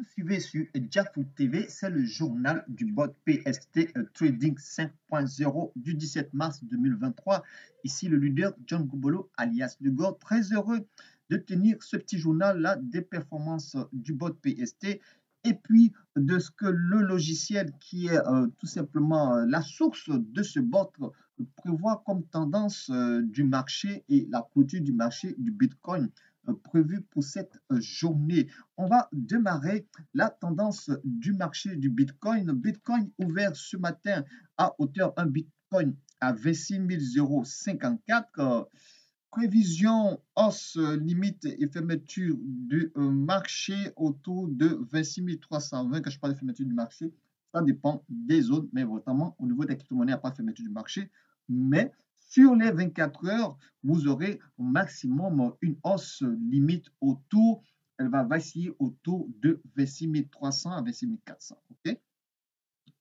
nous suivez sur Jackfoot TV, c'est le journal du bot PST Trading 5.0 du 17 mars 2023. Ici le leader John Goubolo alias Le Gore, très heureux de tenir ce petit journal-là des performances du bot PST et puis de ce que le logiciel qui est tout simplement la source de ce bot prévoit comme tendance du marché et la clôture du marché du Bitcoin prévu pour cette journée. On va démarrer la tendance du marché du Bitcoin. Bitcoin ouvert ce matin à hauteur un Bitcoin à 26 054. Prévision hausse limite et fermeture du marché autour de 26 320. Quand je parle de fermeture du marché, ça dépend des zones, mais notamment au niveau des crypto-monnaies, il n'y a pas de fermeture du marché. Mais sur les 24 heures, vous aurez au maximum une hausse limite autour, elle va vaciller autour de 26 300 à 26 400. OK?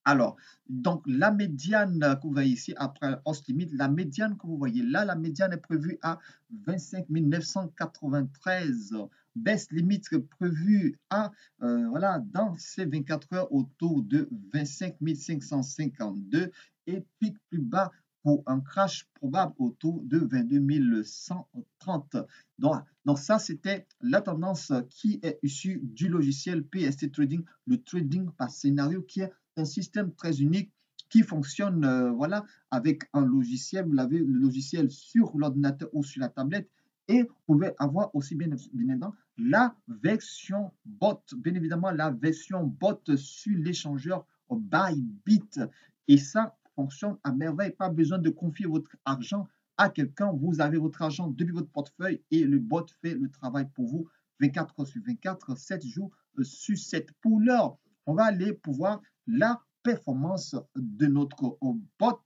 Alors, donc la médiane que vous voyez ici, après hausse limite, la médiane que vous voyez là, la médiane est prévue à 25 993. Baisse limite prévue à, voilà, dans ces 24 heures autour de 25 552 et pic plus bas pour un crash probable autour de 22 130. Donc ça, c'était la tendance qui est issue du logiciel PST Trading, le trading par scénario qui est un système très unique qui fonctionne voilà, avec un logiciel. Vous l'avez le logiciel sur l'ordinateur ou sur la tablette et vous pouvez avoir aussi bien évidemment la version bot, bien évidemment la version bot sur l'échangeur Bybit. Et ça fonctionne à merveille. Pas besoin de confier votre argent à quelqu'un. Vous avez votre argent depuis votre portefeuille et le bot fait le travail pour vous 24 heures sur 24, 7 jours sur 7. Pour l'heure, on va aller pouvoir la performance de notre bot.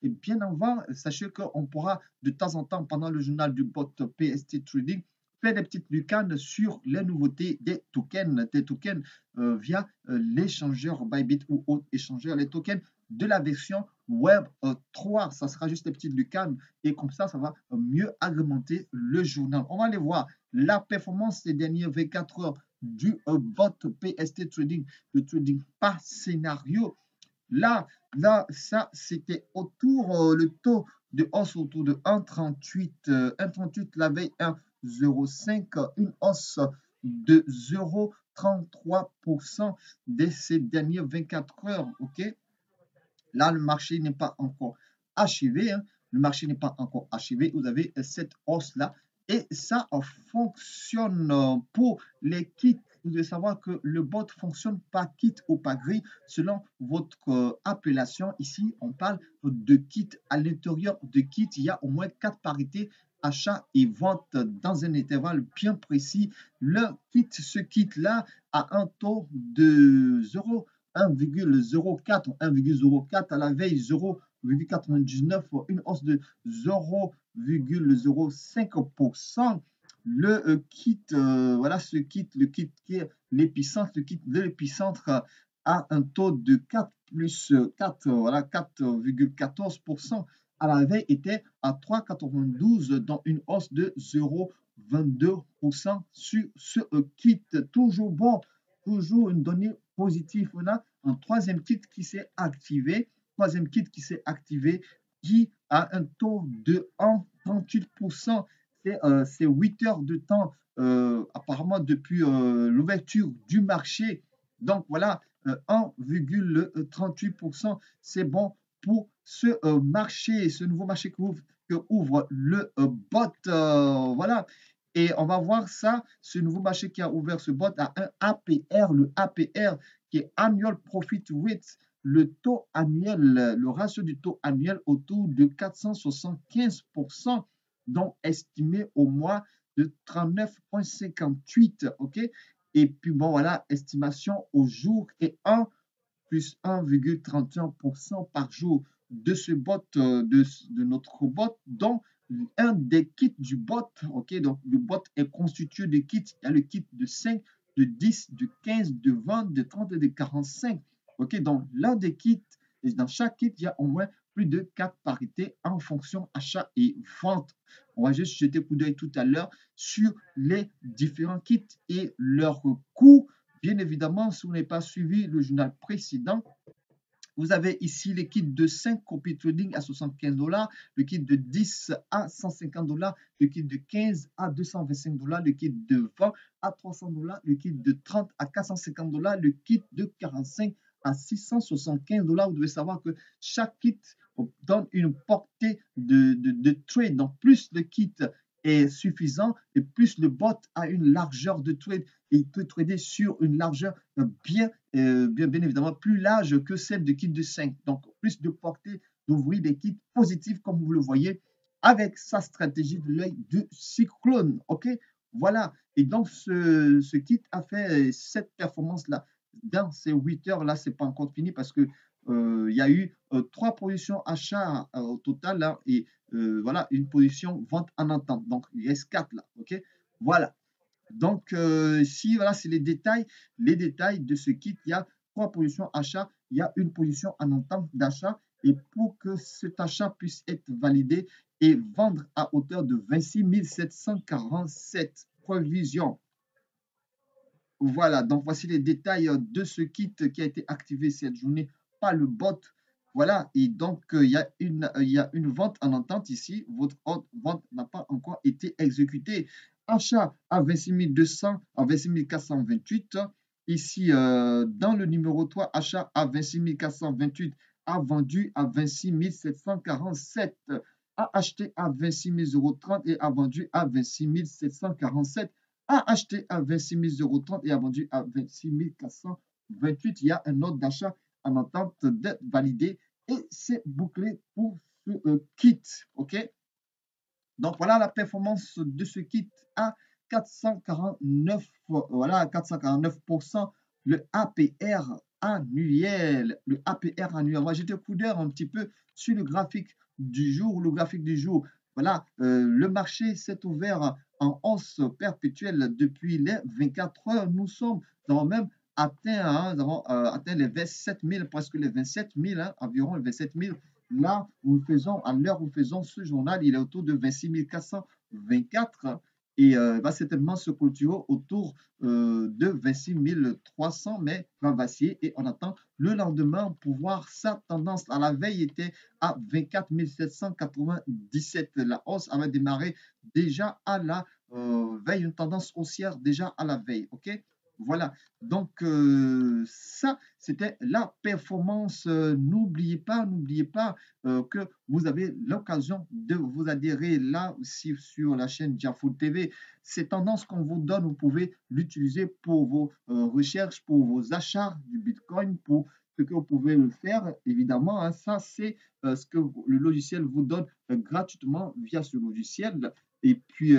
Et bien avant, sachez qu'on pourra de temps en temps, pendant le journal du bot PST Trading, faire des petites lucanes sur les nouveautés des tokens via l'échangeur Bybit ou autre échangeur, les tokens de la version Web 3. Ça sera juste des petites lucanes et comme ça va mieux agrémenter le journal. On va aller voir la performance des dernières 24 heures du bot PST Trading, le trading par scénario. Là, ça, c'était autour, le taux de hausse autour de 1,38, 1,38 la veille 1,05, une hausse de 0,33% de ces dernières 24 heures. OK? Là, le marché n'est pas encore achevé. Hein. Le marché n'est pas encore achevé. Vous avez cette hausse-là. Et ça fonctionne pour les kits. Vous devez savoir que le bot fonctionne par kit ou par grille selon votre appellation. Ici, on parle de kit. À l'intérieur de kit, il y a au moins 4 parités achat et vente dans un intervalle bien précis. Ce kit-là a un taux de 1,04 1,04 à la veille 0,99, une hausse de 0,05%. Le kit, voilà ce kit, le kit qui est l'épicentre, le kit de l'épicentre a un taux de 4 plus 4, voilà 4,14%. À la veille était à 3,92, dont une hausse de 0,22% sur ce kit. Toujours bon, toujours une donnée positive. On a un troisième kit qui s'est activé, qui a un taux de 1,38%. C'est 8 heures de temps apparemment depuis l'ouverture du marché. Donc voilà, 1,38%, c'est bon pour ce marché, ce nouveau marché que ouvre le bot. Voilà. Et on va voir ça, ce nouveau marché qui a ouvert ce bot à un APR, le APR qui est Annual Profit Rate, le taux annuel, le ratio du taux annuel autour de 475%, donc estimé au mois de 39,58. OK? Et puis bon, voilà, estimation au jour est 1 plus 1,31% par jour de ce bot, de notre bot, dont un des kits du bot. OK, donc le bot est constitué de kits. Il y a le kit de 5, de 10, de 15, de 20, de 30 et de 45. OK, donc l'un des kits, et dans chaque kit, il y a au moins plus de 4 parités en fonction achat et vente. On va juste jeter un coup d'œil tout à l'heure sur les différents kits et leur coût Bien évidemment, si vous n'avez pas suivi le journal précédent, vous avez ici les kits de 5 copy trading à 75 $, le kit de 10 à 150 $, le kit de 15 à 225 $, le kit de 20 à 300 $, le kit de 30 à 450 $, le kit de 45 à 675 $. Vous devez savoir que chaque kit donne une portée de trade. Donc, plus le kit est suffisant et plus le bot a une largeur de trade et il peut trader sur une largeur bien évidemment plus large que celle de kit de 5. Donc, plus de portée d'ouvrir des kits positifs, comme vous le voyez, avec sa stratégie de l'œil de cyclone. OK? Voilà. Et donc, ce kit a fait cette performance-là. Dans ces 8 heures-là, ce n'est pas encore fini parce que il y a eu 3 positions achats au total là, et voilà, une position vente en entente. Donc, il reste 4 là. OK? Voilà. Donc, ici, voilà, c'est les détails de ce kit. Il y a 3 positions achat, il y a une position en entente d'achat. Et pour que cet achat puisse être validé et vendre à hauteur de 26 747 provisions. Voilà, donc voici les détails de ce kit qui a été activé cette journée par le bot. Voilà, et donc il y a une vente en entente ici. Votre vente n'a pas encore été exécutée. Achat à 26 200, à 26 428. Ici, dans le numéro 3, achat à 26 428, a vendu à 26 747, a acheté à 26 030 et a vendu à 26 747, a acheté à 26 030 et a vendu à 26 428. Il y a un ordre d'achat en attente d'être validé et c'est bouclé pour ce kit. OK? Donc voilà la performance de ce kit à 449, voilà, 449%, le APR annuel. Le APR annuel. On va jeter un coup d'heure un petit peu sur le graphique du jour. Le graphique du jour, voilà, le marché s'est ouvert en hausse perpétuelle depuis les 24 heures. Nous avons même atteint, nous avons atteint les 27 000, presque les 27 000, environ les 27 000. Là, à l'heure où nous faisons ce journal, il est autour de 26 424 et va certainement se clôturer autour de 26 300, mais va vaciller et on attend le lendemain pour voir sa tendance. À la veille, était à 24 797. La hausse avait démarré déjà à la veille, une tendance haussière déjà à la veille. OK? Voilà, donc ça, c'était la performance. N'oubliez pas que vous avez l'occasion de vous adhérer là aussi sur la chaîne Diafoot TV. Ces tendances qu'on vous donne, vous pouvez l'utiliser pour vos recherches, pour vos achats du Bitcoin, pour ce que vous pouvez le faire. Évidemment, hein, ça, c'est ce que le logiciel vous donne gratuitement via ce logiciel. Et puis,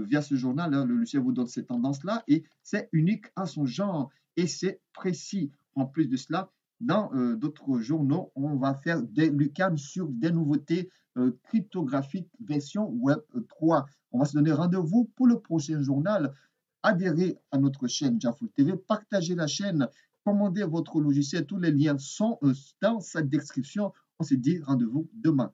via ce journal, hein, le logiciel vous donne ces tendances-là et c'est unique à son genre et c'est précis. En plus de cela, dans d'autres journaux, on va faire des lucanes sur des nouveautés cryptographiques version Web 3. On va se donner rendez-vous pour le prochain journal. Adhérez à notre chaîne Diafoot TV, partagez la chaîne, commandez votre logiciel. Tous les liens sont dans sa description. On se dit rendez-vous demain.